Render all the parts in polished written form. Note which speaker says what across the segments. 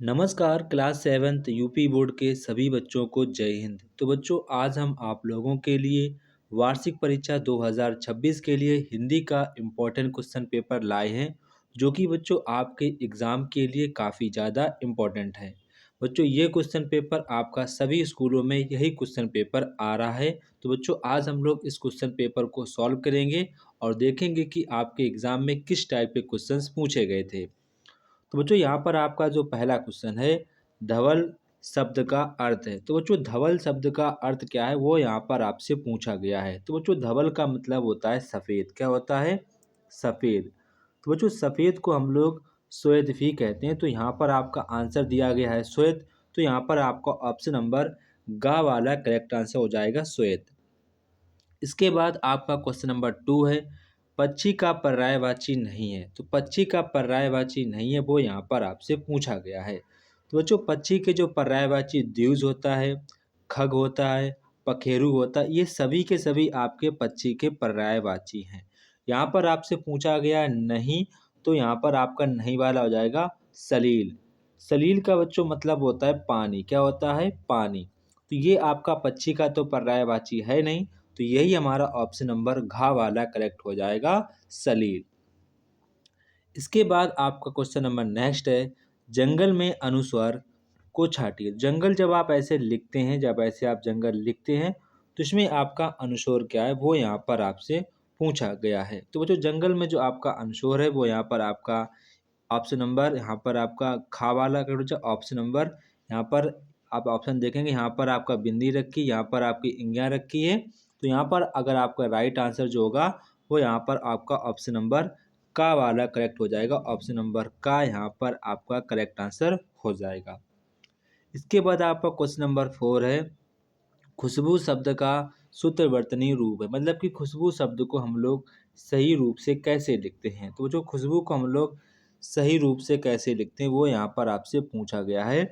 Speaker 1: नमस्कार class seventh UP board के सभी बच्चों को जय हिंद। तो बच्चों आज हम आप लोगों के लिए वार्षिक परीक्षा 2026 के लिए हिंदी का इम्पोर्टेंट क्वेश्चन पेपर लाए हैं जो कि बच्चों आपके एग्ज़ाम के लिए काफ़ी ज़्यादा इम्पोर्टेंट है। बच्चों ये क्वेश्चन पेपर आपका सभी स्कूलों में यही क्वेश्चन पेपर आ रहा है। तो बच्चों आज हम लोग इस क्वेश्चन पेपर को सॉल्व करेंगे और देखेंगे कि आपके एग्ज़ाम में किस टाइप के क्वेश्चंस पूछे गए थे। तो बच्चों यहाँ पर आपका जो पहला क्वेश्चन है धवल शब्द का अर्थ है। तो बच्चों धवल शब्द का अर्थ क्या है वो यहाँ पर आपसे पूछा गया है। तो बच्चों धवल का मतलब होता है सफ़ेद। क्या होता है? सफ़ेद। तो बच्चों सफ़ेद को हम लोग श्वेत भी कहते हैं। तो यहाँ पर आपका आंसर दिया गया है श्वेत। तो यहाँ पर आपका ऑप्शन नंबर गा वाला करेक्ट आंसर हो जाएगा श्वेत। इसके बाद आपका क्वेश्चन नंबर 2 है पक्षी का पर्यायवाची नहीं है। तो पक्षी का पर्यायवाची नहीं है वो यहाँ पर आपसे पूछा गया है। तो बच्चों पक्षी के जो पर्यायवाची द्विज होता है, खग होता है, पखेरु होता है, ये सभी के सभी आपके पक्षी के पर्यायवाची हैं। यहाँ पर आपसे पूछा गया नहीं, तो यहाँ पर आपका नहीं वाला हो जाएगा सलील। सलील का बच्चों मतलब होता है पानी। क्या होता है? पानी। तो ये आपका पक्षी का तो पर्यायवाची है नहीं, तो यही हमारा ऑप्शन नंबर घ वाला करेक्ट हो जाएगा सलील। इसके बाद आपका क्वेश्चन नंबर नेक्स्ट है जंगल में अनुस्वर को छाटिए। जंगल जब आप ऐसे लिखते हैं, जब ऐसे आप जंगल लिखते हैं तो इसमें आपका अनुस्वर क्या है वो यहाँ पर आपसे पूछा गया है। तो वो जो जंगल में जो आपका अनुस्वर है वो यहाँ पर आपका ऑप्शन नंबर यहाँ पर आपका खा वाला करेक्ट हो जाए। ऑप्शन नंबर यहाँ पर आप ऑप्शन देखेंगे, यहाँ पर आपका बिंदी रखी, यहाँ पर आपकी इंगियाँ रखी है। तो यहाँ पर अगर आपका राइट आंसर जो होगा वो यहाँ पर आपका ऑप्शन नंबर का वाला करेक्ट हो जाएगा। ऑप्शन नंबर का यहाँ पर आपका करेक्ट आंसर हो जाएगा। इसके बाद आपका क्वेश्चन नंबर 4 है खुशबू शब्द का सूत्रवर्तनी रूप है। मतलब कि खुशबू शब्द को हम लोग सही रूप से कैसे लिखते हैं। तो जो खुशबू को हम लोग सही रूप से कैसे लिखते हैं वो यहाँ पर आपसे पूछा गया है।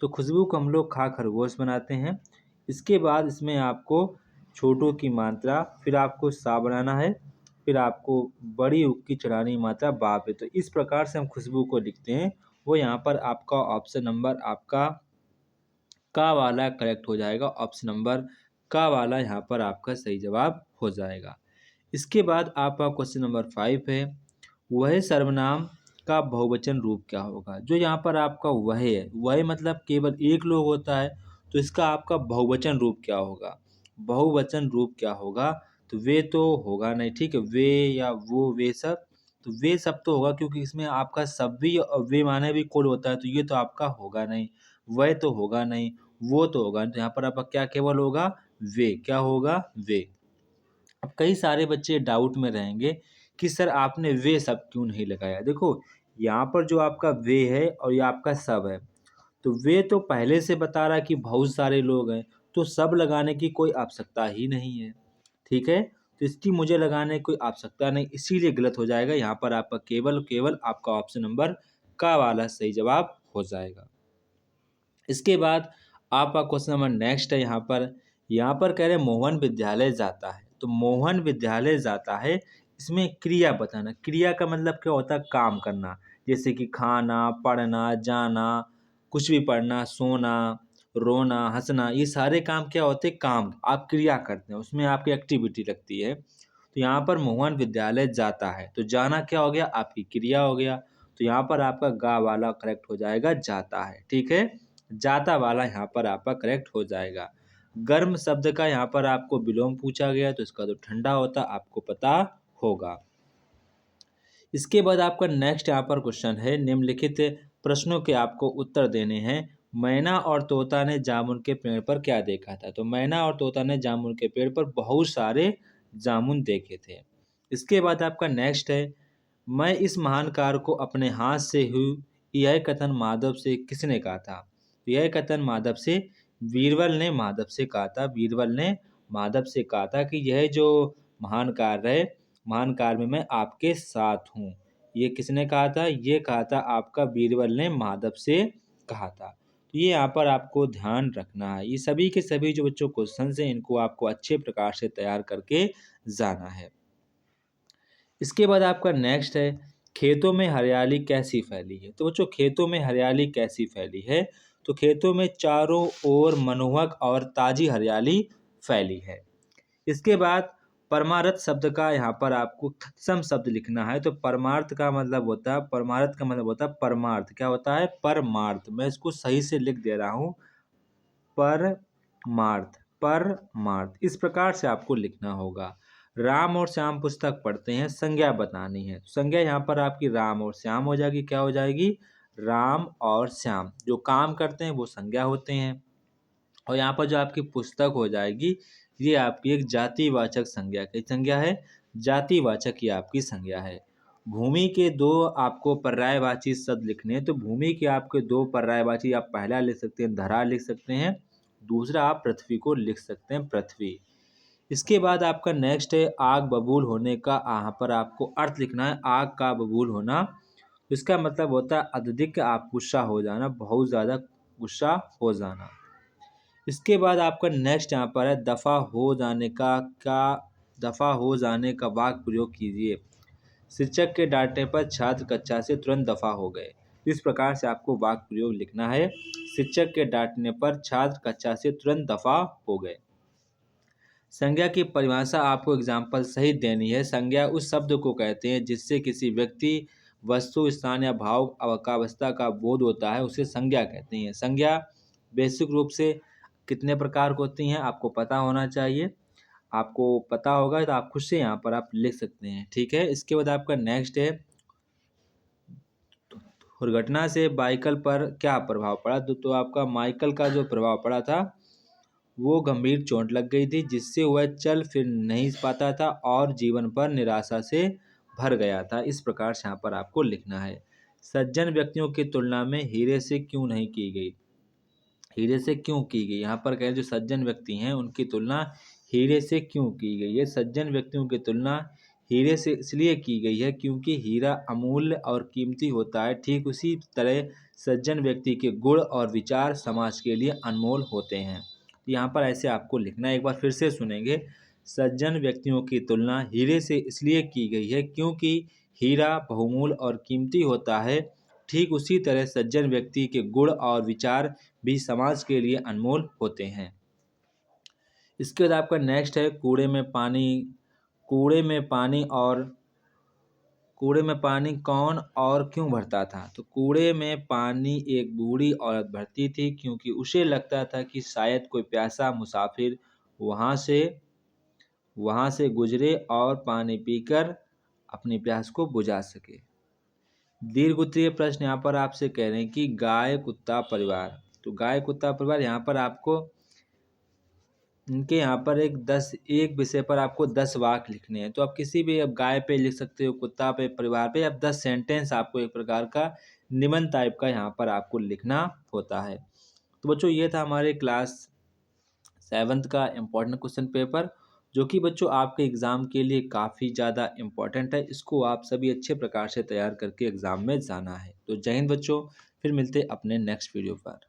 Speaker 1: तो खुशबू को हम लोग खा खरगोश बनाते हैं। इसके बाद इसमें आपको छोटों की मात्रा, फिर आपको सा बनाना है, फिर आपको बड़ी उक की चढ़ानी मात्रा बाप है। तो इस प्रकार से हम खुशबू को लिखते हैं। वो यहाँ पर आपका ऑप्शन नंबर आपका का वाला करेक्ट हो जाएगा। ऑप्शन नंबर का वाला यहाँ पर आपका सही जवाब हो जाएगा। इसके बाद आपका क्वेश्चन नंबर 5 है वह सर्वनाम का बहुवचन रूप क्या होगा। जो यहाँ पर आपका वह है, वह मतलब केवल एक लोग होता है, तो इसका आपका बहुवचन रूप क्या होगा। बहुवचन रूप क्या होगा? तो वे तो होगा नहीं, ठीक है, वे या वो वे सब। तो वे सब तो होगा क्योंकि इसमें आपका सब भी और वे माने भी कुल होता है, तो ये तो आपका होगा नहीं। वह तो होगा नहीं, वो तो होगा नहीं, तो यहाँ पर आपका क्या केवल होगा वे। क्या होगा? वे। अब कई सारे बच्चे डाउट में रहेंगे कि सर आपने वे सब क्यों नहीं लगाया। देखो यहाँ पर जो आपका वे है और ये आपका सब है, तो वे तो पहले से बता रहा है कि बहुत सारे लोग हैं, तो सब लगाने की कोई आवश्यकता ही नहीं है। ठीक है, तो इसकी मुझे लगाने की कोई आवश्यकता नहीं, इसीलिए गलत हो जाएगा। यहाँ पर आपका केवल केवल आपका ऑप्शन नंबर का वाला सही जवाब हो जाएगा। इसके बाद आपका क्वेश्चन नंबर नेक्स्ट है यहाँ पर कह रहे हैं मोहन विद्यालय जाता है। तो मोहन विद्यालय जाता है, इसमें क्रिया बताना। क्रिया का मतलब क्या होता है? काम करना। जैसे कि खाना, पढ़ना, जाना, कुछ भी पढ़ना, सोना, रोना, हंसना, ये सारे काम क्या होते हैं? काम। आप क्रिया करते हैं, उसमें आपकी एक्टिविटी लगती है। तो यहाँ पर मोहन विद्यालय जाता है, तो जाना क्या हो गया? आपकी क्रिया हो गया। तो यहाँ पर आपका गा वाला करेक्ट हो जाएगा जाता है। ठीक है, जाता वाला यहाँ पर आपका करेक्ट हो जाएगा। गर्म शब्द का यहाँ पर आपको विलोम पूछा गया, तो इसका तो ठंडा होता आपको पता होगा। इसके बाद आपका नेक्स्ट यहाँ पर क्वेश्चन है निम्नलिखित प्रश्नों के आपको उत्तर देने हैं। मैना और तोता ने जामुन के पेड़ पर क्या देखा था। तो मैना और तोता ने जामुन के पेड़ पर बहुत सारे जामुन देखे थे। इसके बाद आपका नेक्स्ट है मैं इस महान कार्य को अपने हाथ से हुई, यह कथन माधव से किसने कहा था। तो यह कथन माधव से बीरबल ने माधव से कहा था। बीरबल ने माधव से कहा था कि यह जो महान कार्य है, महान कार्य में मैं आपके साथ हूँ। ये किसने कहा था? ये कहा था आपका बीरबल ने माधव से कहा था। तो ये यहाँ पर आपको ध्यान रखना है। ये सभी के सभी जो बच्चों क्वेश्चन हैं इनको आपको अच्छे प्रकार से तैयार करके जाना है। इसके बाद आपका नेक्स्ट है खेतों में हरियाली कैसी फैली है? तो बच्चों खेतों में हरियाली कैसी फैली है? तो खेतों में चारों ओर मनोहक और ताजी हरियाली फैली है। इसके बाद परमार्थ शब्द का यहाँ पर आपको तत्सम शब्द लिखना है। तो परमार्थ का मतलब होता है परमार्थ। क्या होता है? परमार्थ। मैं इसको सही से लिख दे रहा हूँ, परमार्थ, परमार्थ। इस प्रकार से आपको लिखना होगा। राम और श्याम पुस्तक पढ़ते हैं, संज्ञा बतानी है। संज्ञा यहाँ पर आपकी राम और श्याम हो जाएगी। क्या हो जाएगी? राम और श्याम। जो काम करते हैं वो संज्ञा होते हैं। और यहाँ पर जो आपकी पुस्तक हो जाएगी, ये आपकी एक जातिवाचक संज्ञा की संज्ञा है। जातिवाचक ये आपकी संज्ञा है। भूमि के दो आपको पर्यायवाची शब्द लिखने हैं। तो भूमि के आपके दो पर्यायवाची, आप पहला लिख सकते हैं धरा लिख सकते हैं, दूसरा आप पृथ्वी को लिख सकते हैं पृथ्वी। इसके बाद आपका नेक्स्ट है आग बबूल होने का। यहाँ पर आपको अर्थ लिखना है। आग का बबूल होना, इसका मतलब होता है अत्यधिक आप गुस्सा हो जाना, बहुत ज़्यादा गुस्सा हो जाना। इसके बाद आपका नेक्स्ट यहाँ पर है दफा हो जाने का वाक्य प्रयोग कीजिए। शिक्षक के डांटने पर छात्र कक्षा से तुरंत दफा हो गए। इस प्रकार से आपको वाक्य प्रयोग लिखना है। शिक्षक के डांटने पर छात्र कक्षा से तुरंत दफा हो गए। संज्ञा की परिभाषा आपको एग्जाम्पल सहित देनी है। संज्ञा उस शब्द को कहते हैं जिससे किसी व्यक्ति, वस्तु, स्थान या भाव अवस्था का बोध होता है, उसे संज्ञा कहते हैं। संज्ञा बेसिक रूप से कितने प्रकार की होती हैं आपको पता होना चाहिए। आपको पता होगा तो आप खुद से यहाँ पर आप लिख सकते हैं। ठीक है। इसके बाद आपका नेक्स्ट है दुर्घटना से माइकल पर क्या प्रभाव पड़ा। तो आपका माइकल का जो प्रभाव पड़ा था, वो गंभीर चोट लग गई थी जिससे वह चल फिर नहीं पाता था और जीवन पर निराशा से भर गया था। इस प्रकार से यहाँ पर आपको लिखना है। सज्जन व्यक्तियों की तुलना में हीरे से क्यों नहीं की गई? हीरे से क्यों की गई? यहाँ पर कह जो सज्जन व्यक्ति हैं उनकी तुलना हीरे से क्यों की गई है? सज्जन व्यक्तियों की तुलना हीरे से इसलिए की गई है क्योंकि हीरा अमूल्य और कीमती होता है। ठीक उसी तरह सज्जन व्यक्ति के गुण और विचार समाज के लिए अनमोल होते हैं। यहाँ पर ऐसे आपको लिखना है। एक बार फिर से सुनेंगे। सज्जन व्यक्तियों की तुलना हीरे से इसलिए की गई है क्योंकि हीरा बहुमूल्य और कीमती होता है। ठीक उसी तरह सज्जन व्यक्ति के गुण और विचार भी समाज के लिए अनमोल होते हैं। इसके बाद आपका नेक्स्ट है कूड़े में पानी कौन और क्यों भरता था। तो कूड़े में पानी एक बूढ़ी औरत भरती थी क्योंकि उसे लगता था कि शायद कोई प्यासा मुसाफिर वहां से गुजरे और पानी पीकर अपनी प्यास को बुझा सके। दीर्घ उत्तरीय प्रश्न यहाँ पर आपसे कह रहे हैं कि गाय कुत्ता परिवार। तो गाय कुत्ता परिवार यहाँ पर आपको इनके यहाँ पर एक विषय पर आपको 10 वाक्य लिखने हैं। तो आप किसी भी अब गाय पे लिख सकते हो, कुत्ता पे, परिवार पे। अब 10 सेंटेंस आपको एक प्रकार का निबंध टाइप का यहाँ पर आपको लिखना होता है। तो बच्चों ये था हमारे क्लास 7th का इम्पोर्टेंट क्वेश्चन पेपर, जो कि बच्चों आपके एग्ज़ाम के लिए काफ़ी ज़्यादा इम्पोर्टेंट है। इसको आप सभी अच्छे प्रकार से तैयार करके एग्ज़ाम में जाना है। तो जय हिंद बच्चों, फिर मिलते अपने नेक्स्ट वीडियो पर।